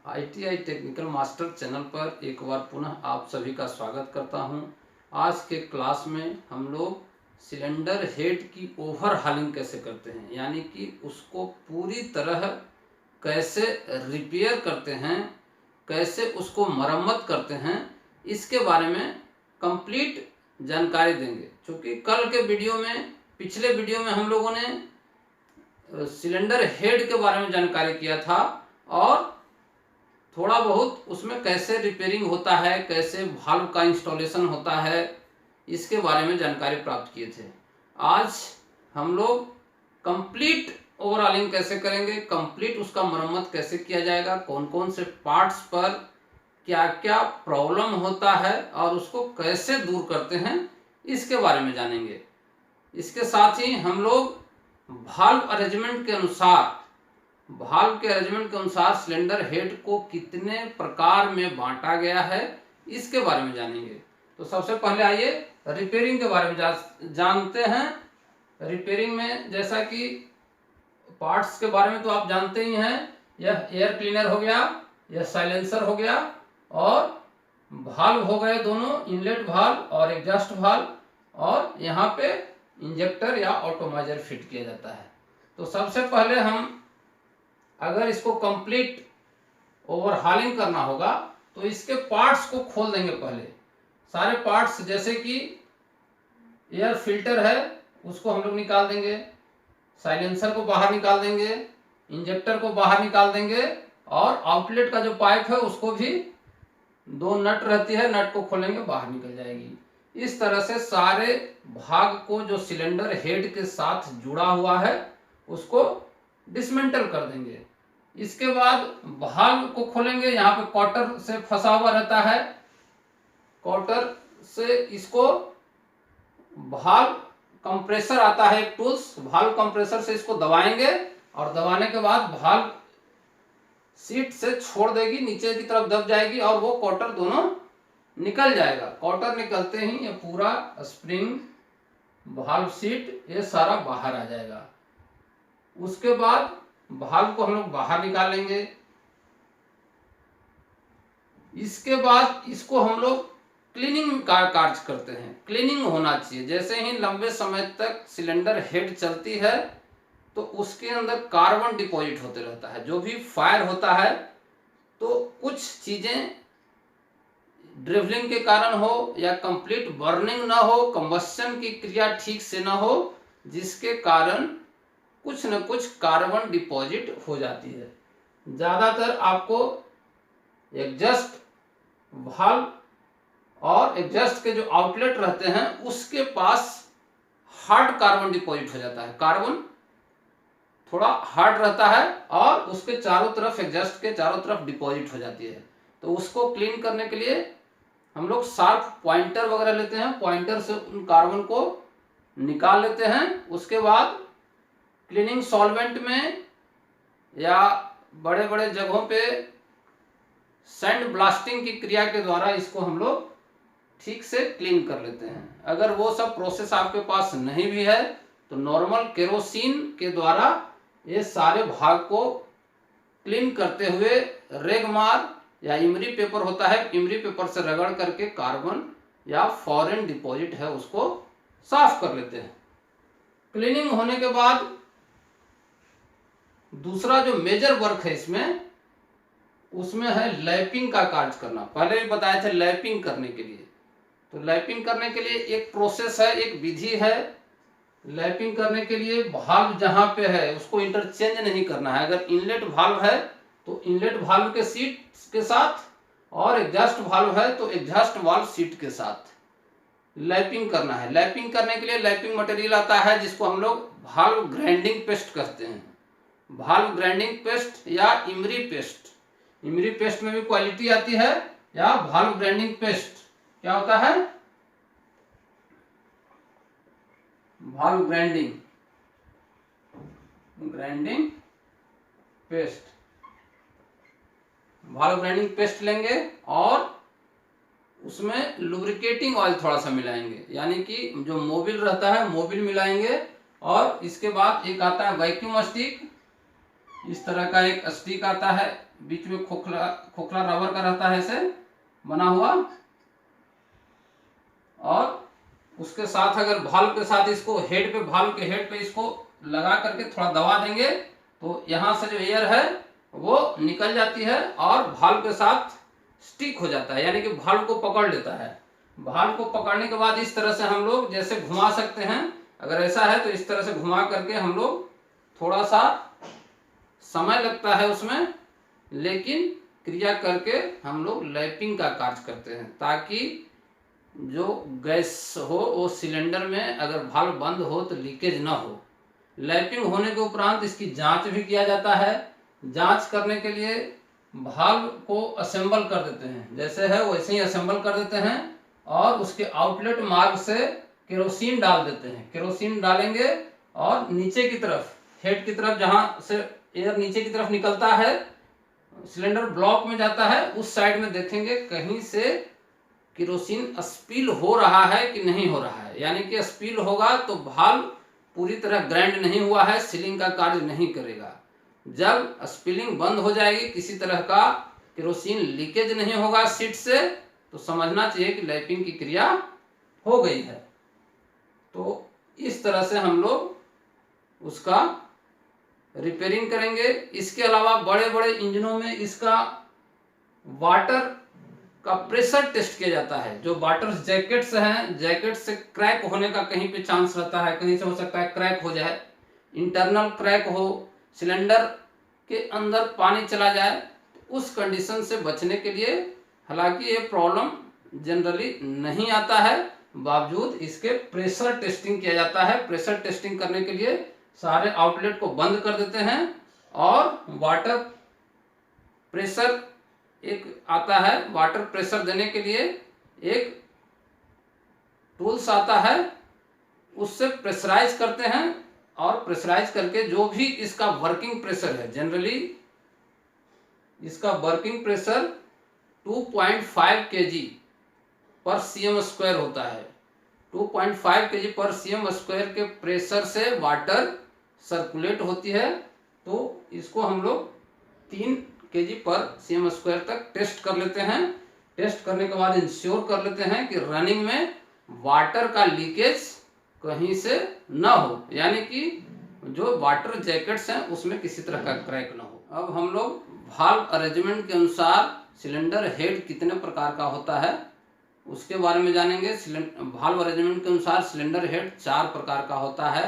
ITI technical master channel पर एक बार पुनः आप सभी का स्वागत करता हूं। आज के क्लास में हम लोग सिलेंडर हेड की ओवरहालिंग कैसे करते हैं, यानी कि उसको पूरी तरह कैसे रिपेयर करते हैं, कैसे उसको मरम्मत करते हैं, इसके बारे में कंप्लीट जानकारी देंगे। क्योंकि कल के वीडियो में, पिछले वीडियो में हम लोगों ने सिलेंडर हेड के बारे में जानकारी किया था और थोड़ा बहुत उसमें कैसे रिपेयरिंग होता है, कैसे वाल्व का इंस्टॉलेशन होता है, इसके बारे में जानकारी प्राप्त किए थे। आज हम लोग कंप्लीट ओवरऑलिंग कैसे करेंगे, कंप्लीट उसका मरम्मत कैसे किया जाएगा, कौन कौन से पार्ट्स पर क्या क्या प्रॉब्लम होता है और उसको कैसे दूर करते हैं, इसके बारे में जानेंगे। इसके साथ ही हम लोग वाल्व अरेंजमेंट के अनुसार सिलेंडर हेड को कितने प्रकार में बांटा गया है, इसके बारे में जानेंगे। तो सबसे पहले आइए रिपेयरिंग के बारे में जानते हैं। रिपेयरिंग में जैसा कि पार्ट्स के बारे में तो आप जानते ही हैं, यह एयर क्लीनर हो गया, यह साइलेंसर हो गया और वाल्व हो गए दोनों, इनलेट वाल्व और एग्जॉस्ट वाल्व, और यहाँ पे इंजेक्टर या ऑटोमाइजर फिट किया जाता है। तो सबसे पहले हम अगर इसको कंप्लीट ओवरहालिंग करना होगा तो इसके पार्ट्स को खोल देंगे। पहले सारे पार्ट्स, जैसे कि एयर फिल्टर है उसको हम लोग निकाल देंगे, साइलेंसर को बाहर निकाल देंगे, इंजेक्टर को बाहर निकाल देंगे और आउटलेट का जो पाइप है उसको भी, दो नट रहती है, नट को खोलेंगे बाहर निकल जाएगी। इस तरह से सारे भाग को जो सिलेंडर हेड के साथ जुड़ा हुआ है उसको डिसमेंटल कर देंगे। इसके बाद वाल्व को खोलेंगे, यहाँ पे कॉटर से फंसा हुआ रहता है, कॉटर से इसको वाल्व कंप्रेसर आता है एक टूल्स, वाल्व कंप्रेसर से इसको दबाएंगे और दबाने के बाद वाल्व सीट से छोड़ देगी, नीचे की तरफ दब जाएगी और वो कॉटर दोनों निकल जाएगा। कॉटर निकलते ही ये पूरा स्प्रिंग, वाल्व सीट, ये सारा बाहर आ जाएगा। उसके बाद वाल्व को हम लोग बाहर निकालेंगे। इसके बाद इसको हम लोग क्लीनिंग का कार्य करते हैं। क्लीनिंग होना चाहिए। जैसे ही लंबे समय तक सिलेंडर हेड चलती है तो उसके अंदर कार्बन डिपॉजिट होते रहता है। जो भी फायर होता है तो कुछ चीजें ड्रिवलिंग के कारण हो या कंप्लीट बर्निंग ना हो, कंबस्शन की क्रिया ठीक से ना हो, जिसके कारण कुछ न कुछ कार्बन डिपॉजिट हो जाती है। ज्यादातर आपको एग्जॉस्ट वाल्व और एग्जॉस्ट के जो आउटलेट रहते हैं उसके पास हार्ड कार्बन डिपॉजिट हो जाता है। कार्बन थोड़ा हार्ड रहता है और उसके चारों तरफ, एग्जॉस्ट के चारों तरफ डिपॉजिट हो जाती है। तो उसको क्लीन करने के लिए हम लोग शार्प पॉइंटर वगैरह लेते हैं, पॉइंटर से उन कार्बन को निकाल लेते हैं। उसके बाद क्लीनिंग सॉल्वेंट में या बड़े बड़े जगहों पे सैंड ब्लास्टिंग की क्रिया के द्वारा इसको हम लोग ठीक से क्लीन कर लेते हैं। अगर वो सब प्रोसेस आपके पास नहीं भी है तो नॉर्मल केरोसिन के द्वारा ये सारे भाग को क्लीन करते हुए रेगमार या इमरी पेपर होता है, इमरी पेपर से रगड़ करके कार्बन या फॉरेन डिपॉजिट है उसको साफ कर लेते हैं। क्लीनिंग होने के बाद दूसरा जो मेजर वर्क है इसमें, उसमें है लैपिंग का कार्य करना। पहले भी बताया था लैपिंग करने के लिए। तो लैपिंग करने के लिए एक प्रोसेस है, एक विधि है। लैपिंग करने के लिए वाल्व जहां पे है उसको इंटरचेंज नहीं करना है। अगर इनलेट वाल्व है तो इनलेट वाल्व के सीट के साथ, और एग्जॉस्ट वाल्व है तो एग्जॉस्ट वाल्व सीट के साथ लैपिंग करना है। लैपिंग करने के लिए लैपिंग मटेरियल आता है जिसको हम लोग वाल्व ग्राइंडिंग पेस्ट कहते हैं। वाल्व ग्राइंडिंग पेस्ट या इमरी पेस्ट, इमरी पेस्ट में भी क्वालिटी आती है, या वाल्व ग्राइंडिंग पेस्ट क्या होता है, valve grinding paste. Valve grinding paste लेंगे और उसमें लुब्रिकेटिंग ऑयल थोड़ा सा मिलाएंगे, यानी कि जो मोबिल रहता है मोबिल मिलाएंगे। और इसके बाद एक आता है वैक्यूम स्टिक, इस तरह का एक स्टिक आता है, बीच में खोखला खोखला रबर का रहता है ऐसे बना हुआ, और उसके साथ अगर भाल्व के साथ इसको हेड पे, भाल्व के हेड पे इसको लगा करके थोड़ा दबा देंगे तो यहाँ से जो एयर है वो निकल जाती है और भाल्व के साथ स्टिक हो जाता है, यानी कि भाल्व को पकड़ लेता है। भाल्व को पकड़ने के बाद इस तरह से हम लोग जैसे घुमा सकते हैं, अगर ऐसा है तो इस तरह से घुमा करके हम लोग, थोड़ा सा समय लगता है उसमें, लेकिन क्रिया करके हम लोग लैपिंग का कार्य करते हैं, ताकि जो गैस हो वो सिलेंडर में अगर भाल्व बंद हो तो लीकेज ना हो। लैपिंग होने के उपरांत इसकी जांच भी किया जाता है। जांच करने के लिए भाल्व को असेंबल कर देते हैं, जैसे है वैसे ही असेंबल कर देते हैं, और उसके आउटलेट मार्ग से केरोसिन डाल देते हैं। केरोसिन डालेंगे और नीचे की तरफ, हेड की तरफ, जहां से एयर नीचे की तरफ निकलता है, सिलेंडर ब्लॉक में जाता है, उस साइड में देखेंगे कहीं से केरोसिन स्पिल हो रहा है कि नहीं हो रहा है। यानी कि स्पिल होगा तो भाल्व पूरी तरह ग्राइंड नहीं हुआ है, सीलिंग का कार्य नहीं करेगा। जब स्पिलिंग बंद हो जाएगी, किसी तरह का केरोसिन लीकेज नहीं होगा सीट से, तो समझना चाहिए कि लैपिंग की क्रिया हो गई है। तो इस तरह से हम लोग उसका रिपेयरिंग करेंगे। इसके अलावा बड़े बड़े इंजनों में इसका वाटर का प्रेशर टेस्ट किया जाता है। जो वाटर जैकेट्स हैं, जैकेट से क्रैक होने का कहीं पे चांस रहता है, कहीं से हो सकता है क्रैक हो जाए, इंटरनल क्रैक हो, सिलेंडर के अंदर पानी चला जाए, उस कंडीशन से बचने के लिए, हालांकि ये प्रॉब्लम जनरली नहीं आता है, बावजूद इसके प्रेशर टेस्टिंग किया जाता है। प्रेशर टेस्टिंग करने के लिए सारे आउटलेट को बंद कर देते हैं और वाटर प्रेशर एक आता है, वाटर प्रेशर देने के लिए एक टूल्स आता है, उससे प्रेशराइज करते हैं, और प्रेशराइज करके जो भी इसका वर्किंग प्रेशर है, जनरली इसका वर्किंग प्रेशर 2.5 kg पर cm स्क्वायर होता है। 2.5 kg पर cm स्क्वायर के प्रेशर से वाटर सर्कुलेट होती है। तो इसको हम लोग 3 kg पर cm स्क्वायर तक टेस्ट कर लेते हैं। टेस्ट करने के बाद इंश्योर कर लेते हैं कि रनिंग में वाटर का लीकेज कहीं से ना हो, यानी कि जो वाटर जैकेट्स हैं उसमें किसी तरह का क्रैक ना हो। अब हम लोग भाल्व अरेंजमेंट के अनुसार सिलेंडर हेड कितने प्रकार का होता है उसके बारे में जानेंगे। भाल्व अरेंजमेंट के अनुसार सिलेंडर हेड 4 प्रकार का होता है: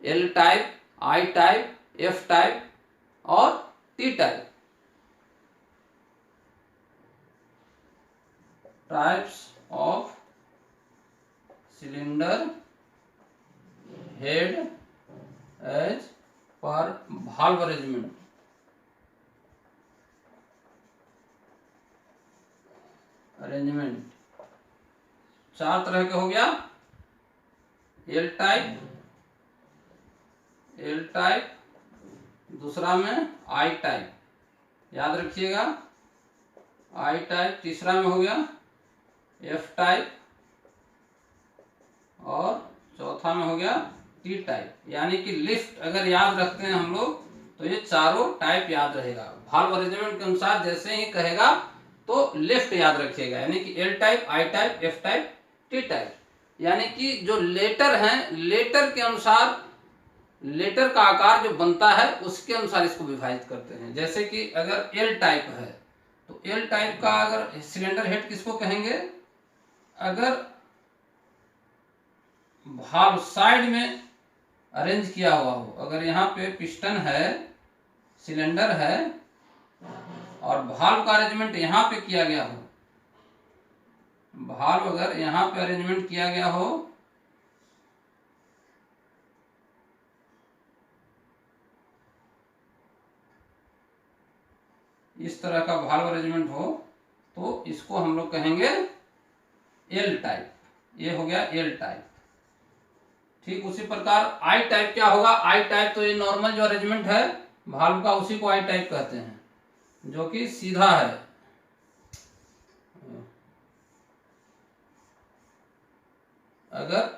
L type, I type, F type और T type. Types of cylinder head as per valve arrangement. Arrangement 4 तरह के हो गया: एल टाइप, एल टाइप, दूसरा में आई टाइप, याद रखिएगा, आई टाइप, तीसरा में हो गया एफ टाइप, और चौथा में हो गया टी टाइप। यानी कि लिफ्ट अगर याद रखते हैं हम लोग तो ये चारों टाइप याद रहेगा। भाल्व अरेंजमेंट के अनुसार जैसे ही कहेगा तो लिफ्ट याद रखिएगा, यानी कि L type, I type, F type, T type. यानी कि जो लेटर हैं, लेटर के अनुसार, लेटर का आकार जो बनता है उसके अनुसार इसको विभाजित करते हैं। जैसे कि अगर एल टाइप है तो एल टाइप का अगर सिलेंडर हेड किसको कहेंगे? अगर भाल्व साइड में अरेंज किया हुआ हो, अगर यहाँ पे पिस्टन है, सिलेंडर है और भाल्व का अरेंजमेंट यहाँ पे किया गया हो, भाल्व अगर यहाँ पे अरेंजमेंट किया गया हो इस तरह का भाल्व अरेंजमेंट हो तो इसको हम लोग कहेंगे एल टाइप। ये हो गया एल टाइप। ठीक उसी प्रकार आई टाइप क्या होगा? आई टाइप तो ये नॉर्मल जो अरेंजमेंट है भाल्व का उसी को आई टाइप कहते हैं, जो कि सीधा है। अगर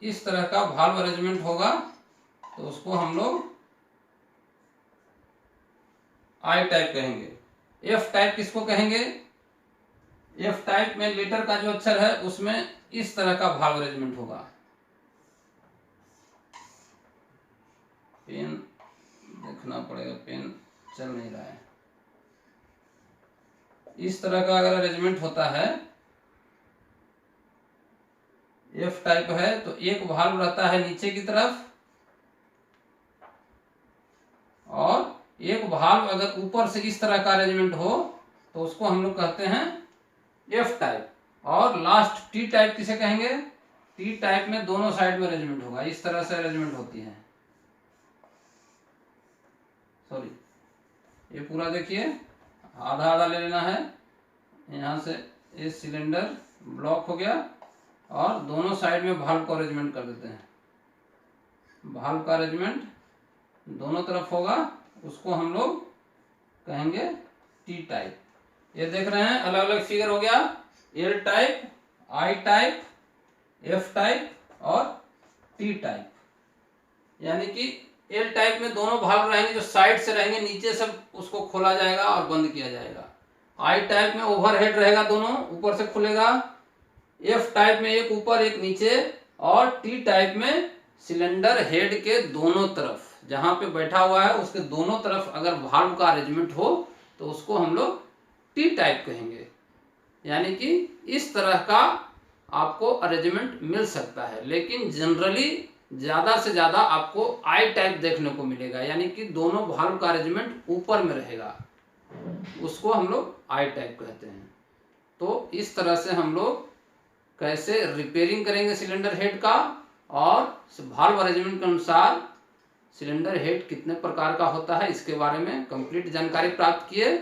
इस तरह का भाल्व अरेंजमेंट होगा तो उसको हम लोग आई टाइप कहेंगे। एफ टाइप किसको कहेंगे? एफ टाइप में लेटर का जो अक्षर है उसमें इस तरह का भाग अरेंजमेंट होगा। पेन देखना पड़ेगा, पेन चल नहीं रहा है। इस तरह का अगर अरेंजमेंट होता है, एफ टाइप है तो एक भाग रहता है नीचे की तरफ और एक भाग अगर ऊपर से इस तरह का अरेंजमेंट हो तो उसको हम लोग कहते हैं एफ टाइप। और लास्ट टी टाइप किसे कहेंगे? टी टाइप में दोनों साइड में अरेंजमेंट होगा, इस तरह से अरेंजमेंट होती है। सॉरी, ये पूरा देखिए, आधा आधा ले लेना है। यहाँ से ये सिलेंडर ब्लॉक हो गया और दोनों साइड में भाल्व को अरेंजमेंट कर देते हैं। भाल्व का अरेंजमेंट दोनों तरफ होगा, उसको हम लोग कहेंगे टी टाइप। ये देख रहे हैं अलग अलग फिगर हो गया, L type, I type, F type और टी टाइप। यानी कि एल टाइप में दोनों भाग रहेंगे, जो साइड से रहेंगे, नीचे से उसको खोला जाएगा और बंद किया जाएगा। आई टाइप में ओवरहेड रहेगा, दोनों ऊपर से खुलेगा। एफ टाइप में एक ऊपर एक नीचे। और टी टाइप में सिलेंडर हेड के दोनों तरफ, जहां पे बैठा हुआ है उसके दोनों तरफ अगर भाल्व का अरेंजमेंट हो तो उसको हम लोग टी टाइप कहेंगे। यानी कि इस तरह का आपको अरेंजमेंट मिल सकता है, लेकिन जनरली ज़्यादा से ज़्यादा आपको आई टाइप देखने को मिलेगा, यानी कि दोनों भाल्व का अरेंजमेंट ऊपर में रहेगा, उसको हम लोग आई टाइप कहते हैं। तो इस तरह से हम लोग कैसे रिपेयरिंग करेंगे सिलेंडर हेड का, और भाल्व अरेंजमेंट के अनुसार सिलेंडर हेड कितने प्रकार का होता है, इसके बारे में कंप्लीट जानकारी प्राप्त किए।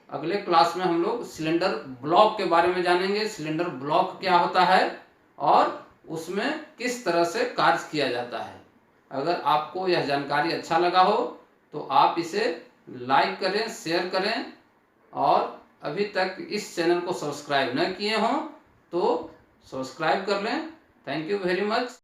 अगले क्लास में हम लोग सिलेंडर ब्लॉक के बारे में जानेंगे, सिलेंडर ब्लॉक क्या होता है और उसमें किस तरह से कार्य किया जाता है। अगर आपको यह जानकारी अच्छा लगा हो तो आप इसे लाइक करें, शेयर करें, और अभी तक इस चैनल को सब्सक्राइब न किए हों तो सब्सक्राइब कर लें। Thank you very much.